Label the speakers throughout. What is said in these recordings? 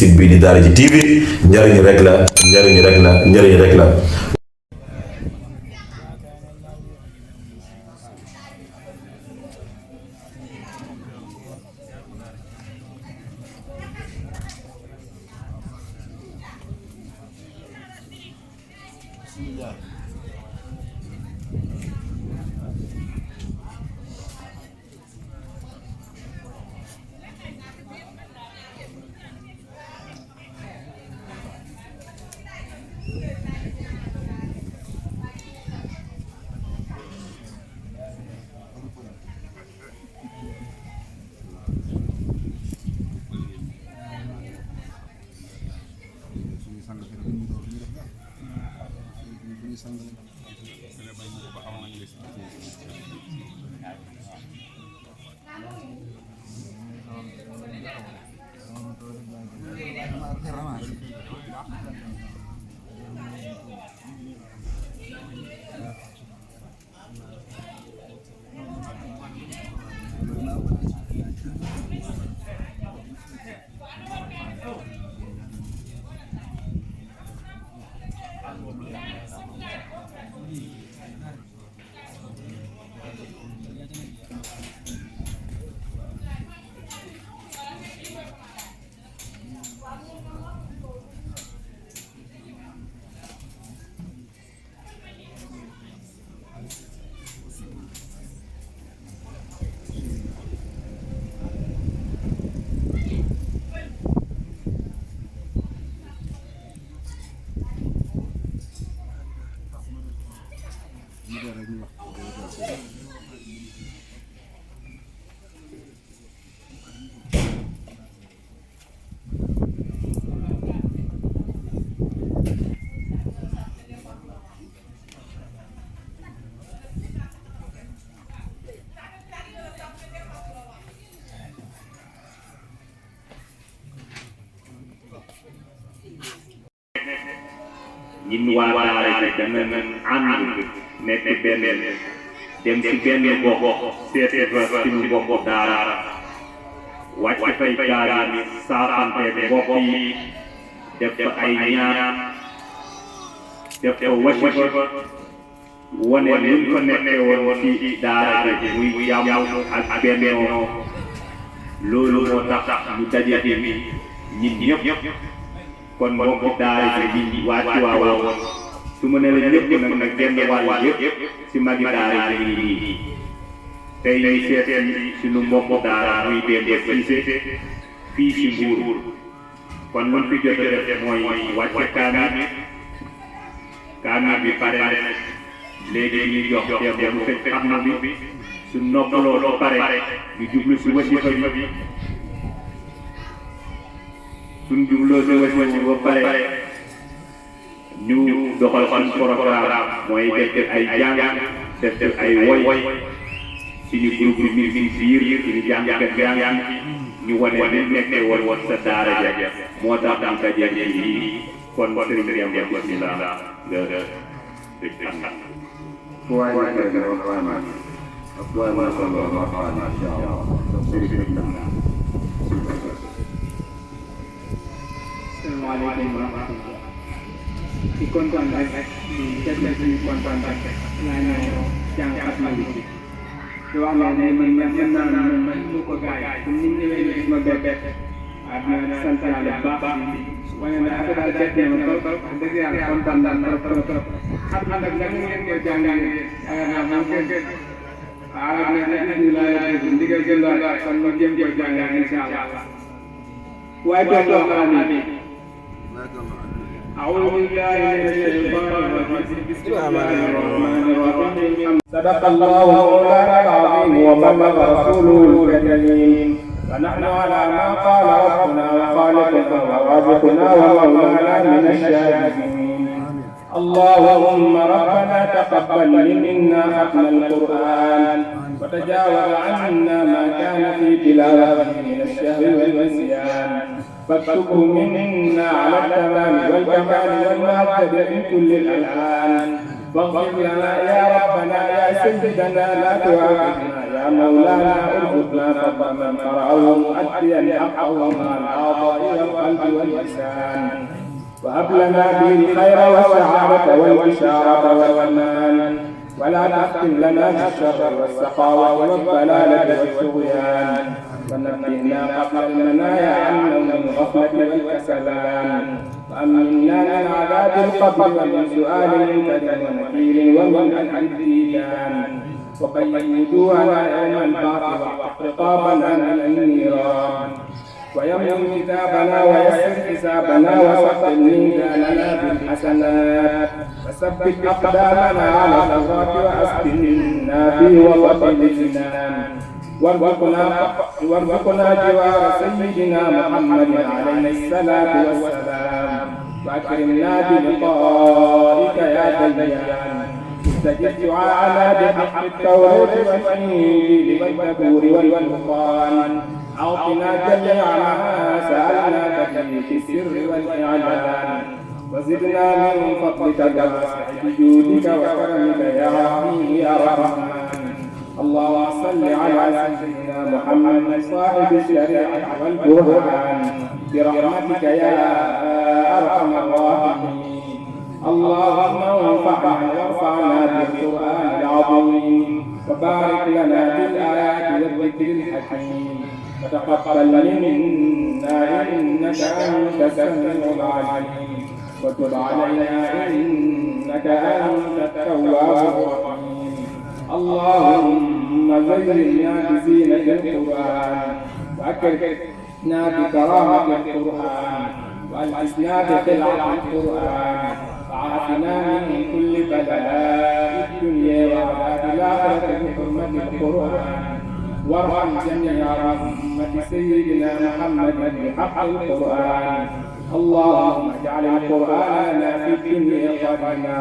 Speaker 1: site bi di Daara J TV njëriñ rek la njëriñ rek la.
Speaker 2: ñun waa daara ji dana ànd nekk benn dem ci benn gox seete fa suñu mbokk daara wàcc fay kaar yi saafante mbokk yi def fa ay ñaan def fa wasifa wane luñ fa nekkee woon ci daara ji muy jàmm ak bennoo loolu moo tax ñu daje fi ñun ñëpp kon mbokk daara ji waa Tiwaawan su ma nee la ñëpp nag genn wàll yëpp si magi daara ji nii tey ñuy seet suñu mbokk daara muy Demba Cissé fii si Mbuur kon luñ fi jot a def mooy wàcce kaamil bi pare léegi ñuy jox Demba mu fekk xam na bi su noppaloo ba pare ñu jublu si wasifa bi suñ jubloo si wasifa ba pare ñu doxal suñ programme mooy def ay jàng def ay woy suñu groupe bi mi biir suñu jàngkat jàng ñu wane li nekkee woon sa daara ja moo tax ñu daje yi kon sëriñ Demba bismillah nga
Speaker 3: Assalamualaikum warahmatullahi wabarakatuh. Di kontaan rek di jël suñu kontaan rek naa ñëw jàngat ma li di wax ne man man mu ko gaay comme ni ñëwee ni ma bébé ak na sant yàlla baax waaye na ak daal bett na ma trop dëgg yàlla kontaan naa trop xam nag lan ngeen ko jàngale yaakaar naa moom kenn na la ndigal gën la kon ma jëm ko jàngale inshallah waaye doon wax أعوذ بالله من الشيطان الرجيم بسم الله الرحمن الرحيم صدق الله مولانا العظيم وبلغ رسوله الكريم ونحن على ما قال ربنا وخالقنا ورازقنا ومولانا من الشاهدين اللهم ربنا تقبل منا ختم القرآن وتجاوز عنا ما كان في تلاوته من الشهو والنسيان فاكتبه منا على التمام والكمال والمهجد من كل الألحان واغفر لنا يا ربنا يا سيدنا لا تؤاخذنا يا مولانا ارزقنا فضلا من قرأه مؤديا حقه مع الأعضاء والقلب واللسان، وهب لنا به الخير والسعادة والبشارة والأمان، ولا تختم لنا بالشر والسخاوة والضلالة والطغيان، ونبهنا قبل المنايا عن نوم الغفلة والكسلان، وأمنا من عذاب القبر ومن سؤال منكر ونكير ومن أجل الديدان، وبيض وجوهنا يوم البعث واعتق رقابنا من النيران، ويمن كتابنا ويسر حسابنا وثقل ميزاننا بالحسنات، وثبت أقدامنا على الصراط وأسكننا في وسط الجنان، وارزقنا جوار سيدنا محمد عليه الصلاة والسلام، وأكرمنا بلقائك يا ديان، استجب دعاءنا بحق التوراة والإنجيل والزبور والفرقان، أعطنا جميع ما سألناك به في السر والإعلان، وزدنا من فضلك الواسع بجودك وكرمك يا رحيم يا رحمن. اللهم صل على سيدنا محمد صاحب الشريعة والبرهان برحمتك يا أرحم الراحمين. اللهم انفعنا وارفعنا بالقرآن العظيم، وبارك لنا بالآيات والذكر الحكيم، وتقبل منا إنك أنت السميع العليم، وتب علينا إنك أنت التواب الرحيم. اللهم زينا بزينة القرآن، وأكرمنا بكرامة القرآن، والألسنا بخلعة القرآن، وعافنا من كل بلاء الدنيا وعذاب الآخرة بحرمة القرآن، وارحم جميع أمة سيدنا محمد بحق القرآن. اللهم اجعل القرآن لنا في الدنيا قرينا،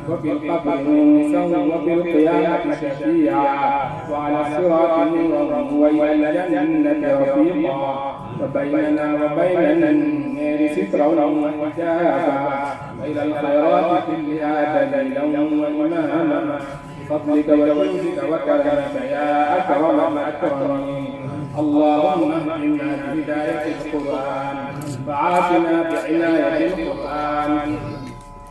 Speaker 3: وفي القبر مونسا، وفي القيامة شفيعا، وعلى الصراط نورا، وإلى الجنة رفيقا، وبيننا وبين النار سترا وحجابا، وإلى الخيرات كلها دليلا وإماما، بفضلك وجودك وكرمك يا أكرم الأكرمين. اللهم اهدنا بهداية القرآن، وعافنا بعناية القرآن،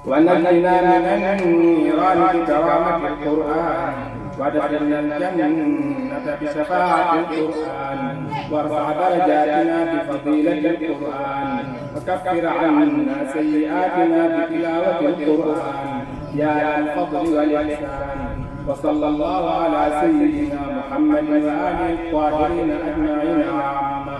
Speaker 3: ونجنا من النيران بكرامة القرآن، وادخلنا الجنة بشفاعة القرآن، وارفع درجاتنا بفضيلة القرآن، وكفر عنا سيئاتنا بتلاوة القرآن يا الفضل والإحسان. وصلى الله على سيدنا محمد وآله الطاهرين أجمعين عامة.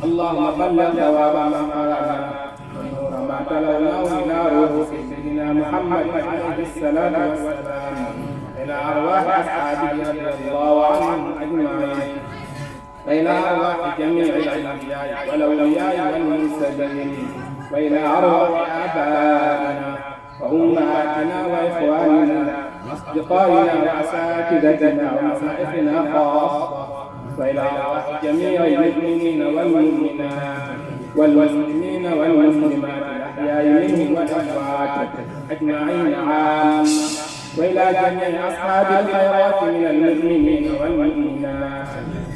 Speaker 3: اللهم بلغ ثواب ما قرأنا ونور ما تلوناه إلى روح سيدنا محمد عليه الصلاة والسلام، إلى أرواح أصحابه رضي الله عنهم أجمعين، وإلى أرواح جميع الأنبياء والأولياء والمرسلين، وإلى أرواح آبائنا وأمهاتنا وإخواننا وأصدقائنا وأساتذتنا ومشايخنا خاصة، وإلى أرواح جميع المؤمنين والمؤمنات والمسلمين والمسلمات الأحياء منهم والأموات أجمعين عامة، وإلى جميع أصحاب الخيرات من المؤمنين والمؤمنات.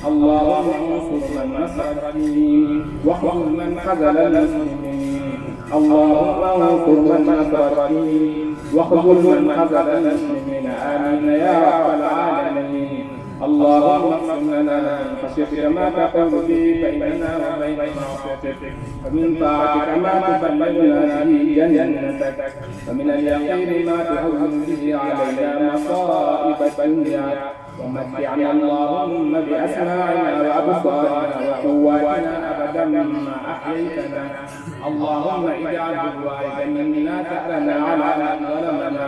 Speaker 3: اللهم انصر من نصر الدين، واخذل من خذل المسلمين. اللهم انصر من نصر الدين، واخذل من خذل المسلمين. آمين يا رب العالمين. اللهم اقسم لنا من خشيتك ما تحول به بيننا وبين معصيتك، ومن طاعتك ما تبلغنا به جنتك، ومن اليقين ما تهون به علينا مصائب الدنيا، ومتعنا اللهم بأسماعنا وأبصارنا وقواتنا أبدا ما أحييتنا. اللهم اجعل الوارث منا ثأرنا على من ظلمنا،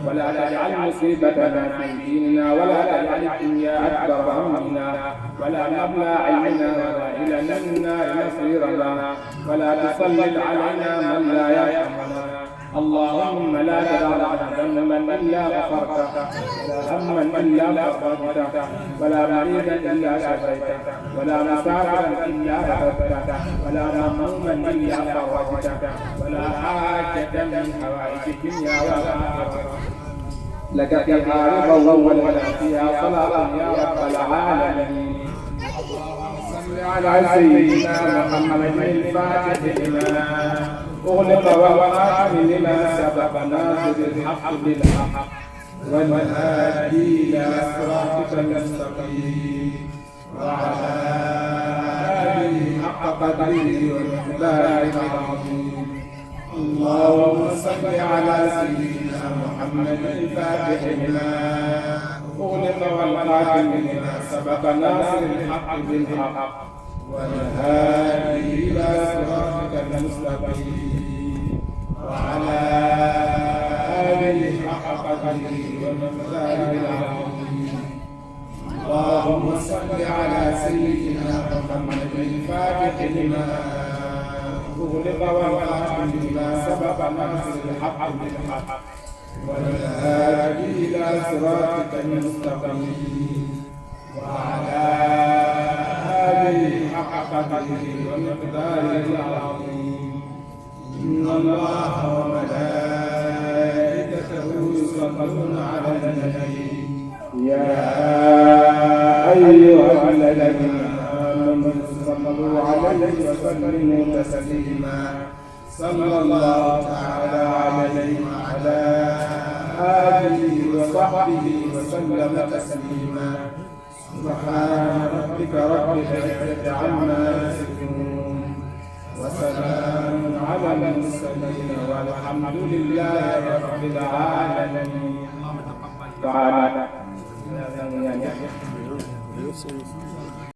Speaker 3: ولا تجعل مصيبتنا في ديننا، ولا تجعل الدنيا أكبر همنا، ولا مبلغ علمنا، ولا إلى النار مصيرنا، ولا تسلط علينا من لا يرحمنا. اللهم لا تدع لنا ذنبا إلا غفرته، ولا هما إلا فرجته، ولا مريضا إلا شفيته، ولا مسافرا إلا رددته، ولا مهموما إلا فرجته، ولا حاجة من حوائج الدنيا والآخرة لك فيها رضا ولا فيها صلاة يا رب العالمين. اللهم صل على سيدنا محمد الفاتح لما أغلق والخاتم لما سبق ناصر الحق بالحق والهادي إلى صراطك المستقيم وعلى آله حق قدره ومقداره العظيم. اللهم صل على سيدنا محمد الفاتح لما أغلق والخاتم لما سبق ناصر الحق بالحق والهادي إلى صراطك المستقيم وعلى آله حق قدره ومقداره العظيم. اللهم صل على سيدنا محمد الفاتح لما أغلق والخاتم لما سبق ناصر الحق بالحق والهادي إلى صراطك المستقيم وعلى آله حق قدره ومقداره العظيم. إن الله وملائكته يصلون على النبي يا أيها الذين آمنوا صلوا عليه وسلموا تسليما. صلى الله تعالى عليه وعلى آله وصحبه وسلم تسليما. سبحان ربك رب العزة عما يصفون وسلام على المرسلين والحمد لله رب العالمين. تعالى